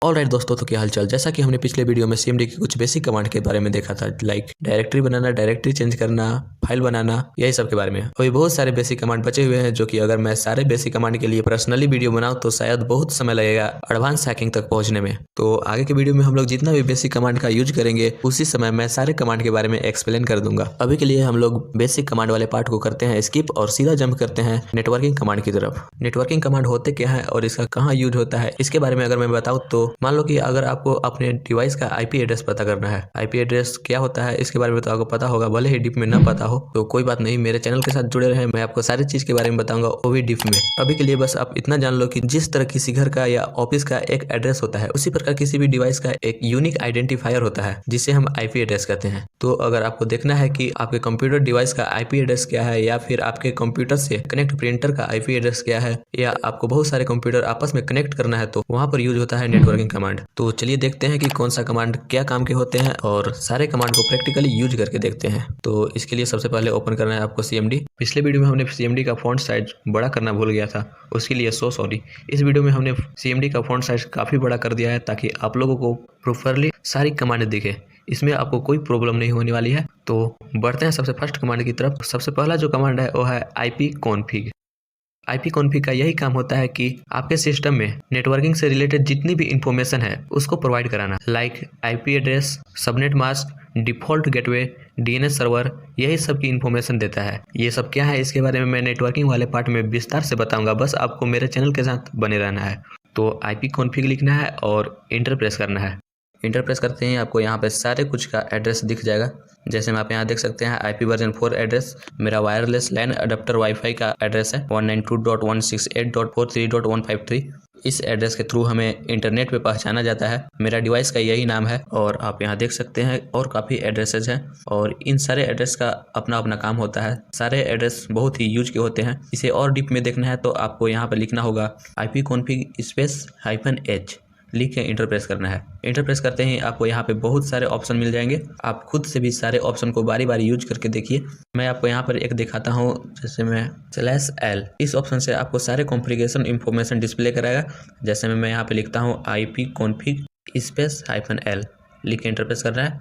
Alright दोस्तों, तो क्या हालचाल। जैसा कि हमने पिछले वीडियो में सीएमडी की कुछ बेसिक कमांड के बारे में देखा था, लाइक डायरेक्टरी बनाना, डायरेक्टरी चेंज करना, फाइल बनाना, यही सब के बारे में। अभी बहुत सारे बेसिक कमांड बचे हुए हैं जो कि अगर मैं सारे बेसिक कमांड के लिए पर्सनली वीडियो बनाऊं तो शायद बहुत समय लगेगा एडवांस हैकिंग तक पहुंचने में। तो आगे के वीडियो में हम लोग जितना भी बेसिक कमांड का यूज करेंगे उसी समय मैं सारे कमांड के बारे में एक्सप्लेन कर दूंगा। अभी के लिए हम लोग बेसिक कमांड वाले पार्ट को करते हैं स्किप और सीधा जंप करते हैं नेटवर्किंग कमांड की तरफ। नेटवर्किंग कमांड होते क्या है और इसका कहाँ यूज होता है इसके बारे में अगर मैं बताऊं तो मान लो कि अगर आपको अपने डिवाइस का आईपी एड्रेस पता करना है। आईपी एड्रेस क्या होता है इसके बारे में तो आपको पता होगा, भले ही डीप में ना पता हो तो कोई बात नहीं, मेरे चैनल के साथ जुड़े रहे, मैं आपको सारी चीज के बारे में बताऊंगा वो भी डीप में। अभी के लिए बस आप इतना जान लो कि जिस तरह किसी घर का या ऑफिस का एक एड्रेस होता है उसी प्रकार किसी भी डिवाइस का एक यूनिक आइडेंटिफायर होता है जिसे हम आईपी एड्रेस कहते हैं। तो अगर आपको देखना है कि आपके कंप्यूटर डिवाइस का आईपी एड्रेस क्या है या फिर आपके कंप्यूटर से कनेक्ट प्रिंटर का आईपी एड्रेस क्या है या आपको बहुत सारे कंप्यूटर आपस में कनेक्ट करना है तो वहां पर यूज होता है नेटवर्किंग कमांड। तो चलिए देखते हैं कि कौन सा कमांड क्या काम के होते हैं और सारे कमांड को प्रैक्टिकली यूज करके देखते हैं। तो इसके लिए सबसे पहले ओपन करना है आपको सीएमडी। पिछले वीडियो में हमने सीएमडी का फॉन्ट साइज बड़ा करना भूल गया था, उसके लिए सो सॉरी। इस वीडियो में हमने सीएमडी का फॉन्ट साइज काफी बड़ा कर दिया है ताकि आप लोगों को प्रॉपरली सारी कमांड दिखे, इसमें आपको कोई प्रॉब्लम नहीं होने वाली है। तो बढ़ते हैं सबसे फर्स्ट कमांड की तरफ। सबसे पहला जो कमांड है वो है आईपी कॉन्फिग। आईपी कॉन्फिग का यही काम होता है कि आपके सिस्टम में नेटवर्किंग से रिलेटेड जितनी भी इंफॉर्मेशन है उसको प्रोवाइड कराना, like IP address, subnet mask, default gateway, DNS server, यही सब की इंफॉर्मेशन देता है। ये सब क्या है इसके बारे में मैं नेटवर्किंग वाले पार्ट में विस्तार से बताऊंगा, बस आपको मेरे चैनल के साथ बने रहना है। तो आईपी कॉन्फिग लिखना है और इंटर प्रेस करना है। इंटर प्रेस करते ही आपको यहाँ पे सारे कुछ का एड्रेस दिख जाएगा। जैसे में आप यहाँ देख सकते हैं आईपी वर्जन 4 एड्रेस, मेरा वायरलेस लैन अडेप्टर वाईफाई का एड्रेस है 192.168.43.153। इस एड्रेस के थ्रू हमें इंटरनेट पे पहचाना जाता है। मेरा डिवाइस का यही नाम है और आप यहाँ देख सकते हैं और काफ़ी एड्रेसेज हैं और इन सारे एड्रेस का अपना अपना काम होता है। सारे एड्रेस बहुत ही यूज के होते हैं। इसे और डीप में देखना है तो आपको यहाँ पर लिखना होगा IP config स्पेस -H लिख के इंटर प्रेस करना है। इंटर प्रेस करते ही आपको यहाँ पे बहुत सारे ऑप्शन मिल जाएंगे। आप खुद से भी सारे ऑप्शन को बारी बारी यूज करके देखिए। मैं आपको यहाँ पर एक दिखाता हूँ, जैसे मैं /L, इस ऑप्शन से आपको सारे कॉन्फ़िगरेशन इंफॉर्मेशन डिस्प्ले कराएगा। जैसे मैं यहाँ पे लिखता हूँ IP config स्पेस -L लिख के इंटर प्रेस कर रहा है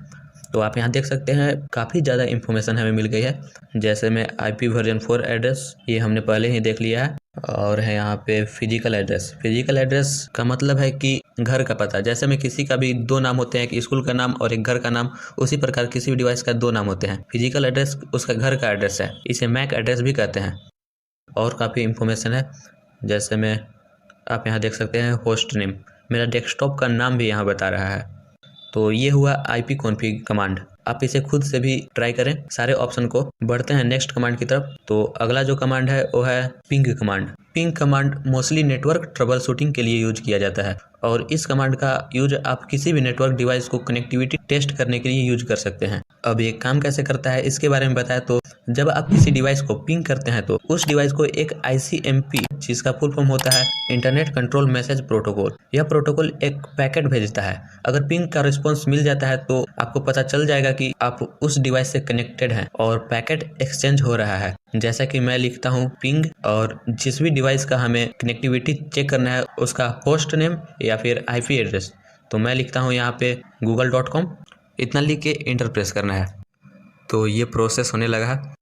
तो आप यहाँ देख सकते हैं काफ़ी ज़्यादा इंफॉर्मेशन हमें मिल गई है। जैसे में IP वर्जन 4 एड्रेस ये हमने पहले ही देख लिया है और है यहाँ पे फिजिकल एड्रेस। फिजिकल एड्रेस का मतलब है कि घर का पता। जैसे में किसी का भी दो नाम होते हैं, एक स्कूल का नाम और एक घर का नाम, उसी प्रकार किसी भी डिवाइस का दो नाम होते हैं। फिजिकल एड्रेस उसका घर का एड्रेस है, इसे मैक एड्रेस भी कहते हैं। और काफ़ी इंफॉर्मेशन है, जैसे में आप यहाँ देख सकते हैं होस्ट नेम, मेरा डेस्कटॉप का नाम भी यहाँ बता रहा है। तो ये हुआ आईपी कॉन्फिग कमांड। आप इसे खुद से भी ट्राई करें सारे ऑप्शन को। बढ़ते हैं नेक्स्ट कमांड की तरफ। तो अगला जो कमांड है वो है ping command. Ping command mostly network trouble shooting के लिए यूज किया जाता है और इस कमांड का यूज आप किसी भी नेटवर्क डिवाइस को कनेक्टिविटी टेस्ट करने के लिए यूज कर सकते हैं। अब ये काम कैसे करता है इसके बारे में बताया तो जब आप किसी डिवाइस को पिंग करते हैं तो उस डिवाइस को एक ICMP, जिसका फुल फॉर्म होता है इंटरनेट कंट्रोल मैसेज प्रोटोकॉल, यह प्रोटोकॉल एक पैकेट भेजता है। अगर पिंग का रिस्पॉन्स मिल जाता है तो आपको पता चल जाएगा कि आप उस डिवाइस से कनेक्टेड हैं और पैकेट एक्सचेंज हो रहा है। जैसा कि मैं लिखता हूँ पिंग और जिस भी डिवाइस का हमें कनेक्टिविटी चेक करना है उसका होस्ट नेम या फिर IP एड्रेस, तो मैं लिखता हूँ यहाँ पे google.com, इतना लिख के इंटर प्रेस करना है। तो ये प्रोसेस होने लगा है,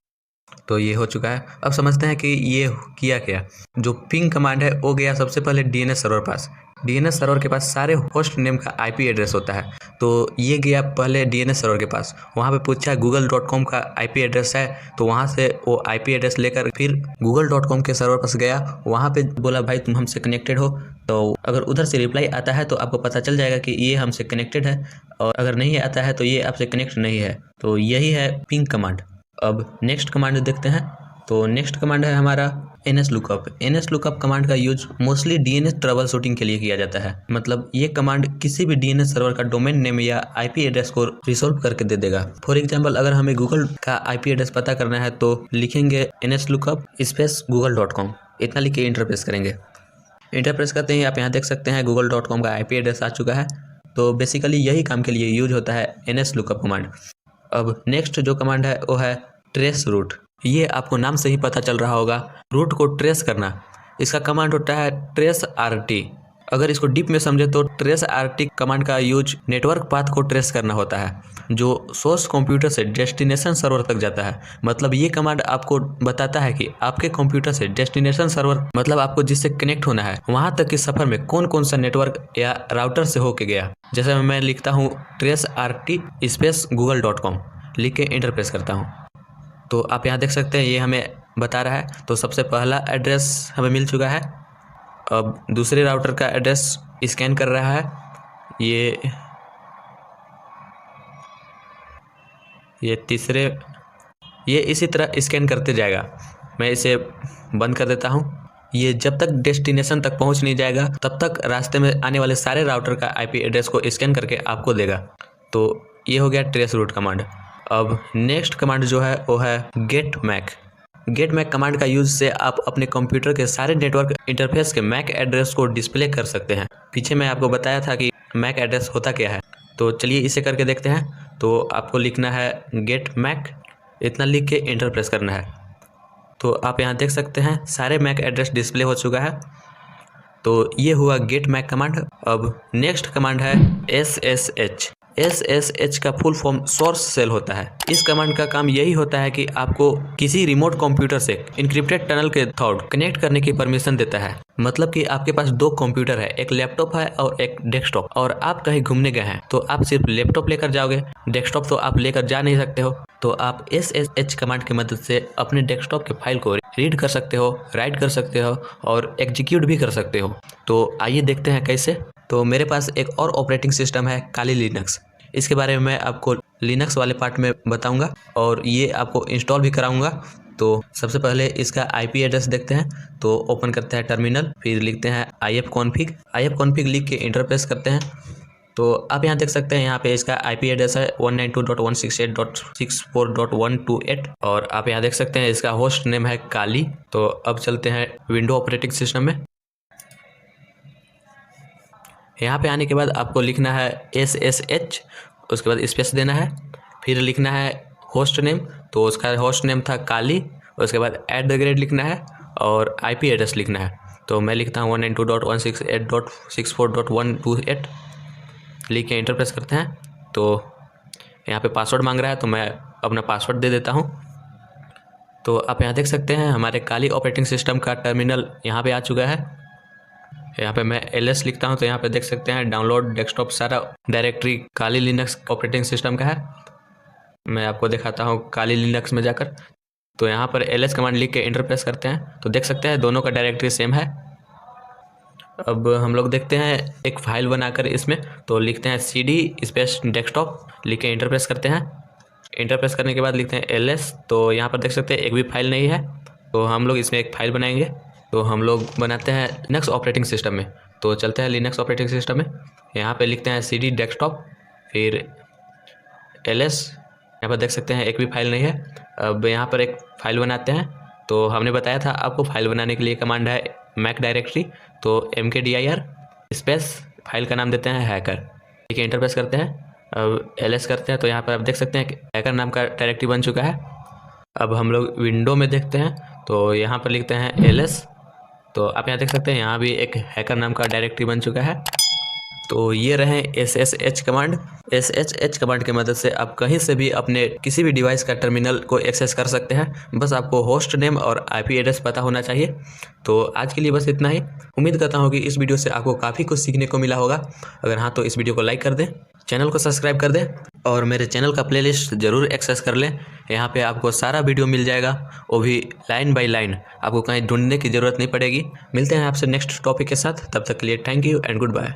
तो ये हो चुका है। अब समझते हैं कि ये किया क्या। जो पिंग कमांड है वो गया सबसे पहले DNS सर्वर पास। DNS सर्वर के पास सारे होस्ट नेम का IP एड्रेस होता है, तो ये गया पहले DNS सर्वर के पास। वहाँ पे पूछा google.com का IP एड्रेस है तो वहाँ से वो IP एड्रेस लेकर फिर google.com के सर्वर पास गया। वहाँ पे बोला भाई तुम हमसे कनेक्टेड हो, तो अगर उधर से रिप्लाई आता है तो आपको पता चल जाएगा कि ये हमसे कनेक्टेड है और अगर नहीं आता है तो ये आपसे कनेक्ट नहीं है। तो यही है पिंग कमांड। अब नेक्स्ट कमांड देखते हैं। तो नेक्स्ट कमांड है हमारा NS lookup. NS lookup command का use mostly DNS trouble shooting के लिए किया जाता है। मतलब ये कमांड किसी भी DNS सर्वर का डोमेन नेम या IP एड्रेस को रिसोल्व करके दे देगा। फॉर एग्जांपल अगर हमें गूगल का IP एड्रेस पता करना है तो लिखेंगे NS लुकअप स्पेस google.com, इतना लिख के इंटर प्रेस करेंगे। इंटर प्रेस करते ही आप यहाँ देख सकते हैं google.com का IP एड्रेस आ चुका है। तो बेसिकली यही काम के लिए यूज होता है NS लुकअप कमांड। अब नेक्स्ट जो कमांड है वो है ट्रेस रूट। ये आपको नाम से ही पता चल रहा होगा, रूट को ट्रेस करना। इसका कमांड होता है ट्रेस RT। अगर इसको डीप में समझे तो ट्रेस आरटी कमांड का यूज नेटवर्क पाथ को ट्रेस करना होता है, जो सोर्स कंप्यूटर से डेस्टिनेशन सर्वर तक जाता है। मतलब ये कमांड आपको बताता है कि आपके कंप्यूटर से डेस्टिनेशन सर्वर, मतलब आपको जिससे कनेक्ट होना है, वहां तक के सफर में कौन कौन सा नेटवर्क या राउटर से होके गया। जैसे मैं लिखता हूँ ट्रेस आरटी स्पेस google.com, लिख के इंटर प्रेस करता हूँ, तो आप यहाँ देख सकते हैं ये हमें बता रहा है। तो सबसे पहला एड्रेस हमें मिल चुका है। अब दूसरे राउटर का एड्रेस स्कैन कर रहा है, ये तीसरे, ये इसी तरह स्कैन करते जाएगा। मैं इसे बंद कर देता हूँ। ये जब तक डेस्टिनेशन तक पहुँच नहीं जाएगा तब तक रास्ते में आने वाले सारे राउटर का आईपी एड्रेस को स्कैन करके आपको देगा। तो ये हो गया ट्रेस रूट कमांड। अब नेक्स्ट कमांड जो है वो है get mac. Get mac command का यूज से आप अपने कंप्यूटर के सारे नेटवर्क इंटरफेस के मैक एड्रेस को डिस्प्ले कर सकते हैं। पीछे मैं आपको बताया था कि मैक एड्रेस होता क्या है, तो चलिए इसे करके देखते हैं। तो आपको लिखना है गेट मैक, इतना लिख के इंटर प्रेस करना है। तो आप यहाँ देख सकते हैं सारे मैक एड्रेस डिस्प्ले हो चुका है। तो ये हुआ गेट मैक कमांड। अब नेक्स्ट कमांड है SSH। SSH का फुल फॉर्म सोर्स सेल होता है। इस कमांड का काम यही होता है कि आपको किसी रिमोट कंप्यूटर से इंक्रिप्टेड टनल के थ्रू कनेक्ट करने की परमिशन देता है। मतलब कि आपके पास दो कंप्यूटर है, एक लैपटॉप है और एक डेस्कटॉप, और आप कहीं घूमने गए हैं तो आप सिर्फ लैपटॉप लेकर जाओगे, डेस्कटॉप तो आप लेकर जा नहीं सकते हो। तो आप SSH कमांड की मदद से अपने डेस्कटॉप के फाइल को रीड कर सकते हो, राइट कर सकते हो और एग्जीक्यूट भी कर सकते हो। तो आइए देखते हैं कैसे। तो मेरे पास एक और ऑपरेटिंग सिस्टम है काली लिनक्स। इसके बारे में मैं आपको लिनक्स वाले पार्ट में बताऊंगा और ये आपको इंस्टॉल भी कराऊंगा। तो सबसे पहले इसका आईपी एड्रेस देखते हैं। तो ओपन करते हैं टर्मिनल, फिर लिखते हैं ifconfig लिख के इंटर प्रेस करते हैं। तो आप यहाँ देख सकते हैं यहाँ पे इसका आईपी एड्रेस है 192.168.64.128 और आप यहाँ देख सकते हैं इसका होस्ट नेम है काली। तो अब चलते हैं विंडो ऑपरेटिंग सिस्टम में। यहाँ पे आने के बाद आपको लिखना है SSH, उसके बाद स्पेस देना है, फिर लिखना है होस्ट नेम। तो उसका होस्ट नेम था काली, उसके बाद @ लिखना है और आईपी एड्रेस लिखना है। तो मैं लिखता हूँ 192.168.64.128, लिख के इंटर प्रेस करते हैं। तो यहाँ पे पासवर्ड मांग रहा है, तो मैं अपना पासवर्ड दे देता हूँ। तो आप यहाँ देख सकते हैं हमारे काली ऑपरेटिंग सिस्टम का टर्मिनल यहाँ पे आ चुका है। यहाँ पे मैं ls लिखता हूँ तो यहाँ पे देख सकते हैं डाउनलोड डेस्कटॉप सारा डायरेक्टरी काली लिनक्स ऑपरेटिंग सिस्टम का है। मैं आपको दिखाता हूँ काली लिनक्स में जाकर। तो यहाँ पर ls कमांड लिख के इंटर प्रेस करते हैं तो देख सकते हैं दोनों का डायरेक्टरी सेम है। अब हम लोग देखते हैं एक फाइल बनाकर इसमें। तो लिखते हैं cd स्पेस डेस्कटॉप, लिख के इंटर प्रेस करते हैं। इंटर प्रेस करने के बाद लिखते हैं ls। तो यहाँ पर देख सकते हैं एक भी फाइल नहीं है, तो हम लोग इसमें एक फाइल बनाएंगे। तो हम लोग बनाते हैं लिनक्स ऑपरेटिंग सिस्टम में। तो चलते हैं लिनक्स ऑपरेटिंग सिस्टम में। यहाँ पे लिखते हैं cd डेस्कटॉप, फिर ls। यहाँ पर देख सकते हैं एक भी फाइल नहीं है। अब यहाँ पर एक फाइल बनाते हैं। तो हमने बताया था आपको फाइल बनाने के लिए कमांड है मैक डायरेक्टरी। तो mkdir स्पेस फाइल का नाम देते हैं हैकर, ठीक है, इंटर प्रेस करते हैं। अब ls करते हैं तो यहाँ पर आप देख सकते हैं हैकर नाम का डायरेक्टरी बन चुका है। अब हम लोग विंडो में देखते हैं तो यहाँ पर लिखते हैं ls। तो आप यहाँ देख सकते हैं यहाँ भी एक हैकर नाम का डायरेक्टरी बन चुका है। तो ये रहे SSH कमांड। SSH कमांड की मदद से आप कहीं से भी अपने किसी भी डिवाइस का टर्मिनल को एक्सेस कर सकते हैं। बस आपको होस्ट नेम और आईपी एड्रेस पता होना चाहिए। तो आज के लिए बस इतना ही। उम्मीद करता हूँ कि इस वीडियो से आपको काफ़ी कुछ सीखने को मिला होगा। अगर हाँ तो इस वीडियो को लाइक कर दें, चैनल को सब्सक्राइब कर दें और मेरे चैनल का प्लेलिस्ट ज़रूर एक्सेस कर लें। यहाँ पे आपको सारा वीडियो मिल जाएगा, वो भी लाइन बाय लाइन, आपको कहीं ढूंढने की ज़रूरत नहीं पड़ेगी। मिलते हैं आपसे नेक्स्ट टॉपिक के साथ, तब तक के लिए thank you and good bye.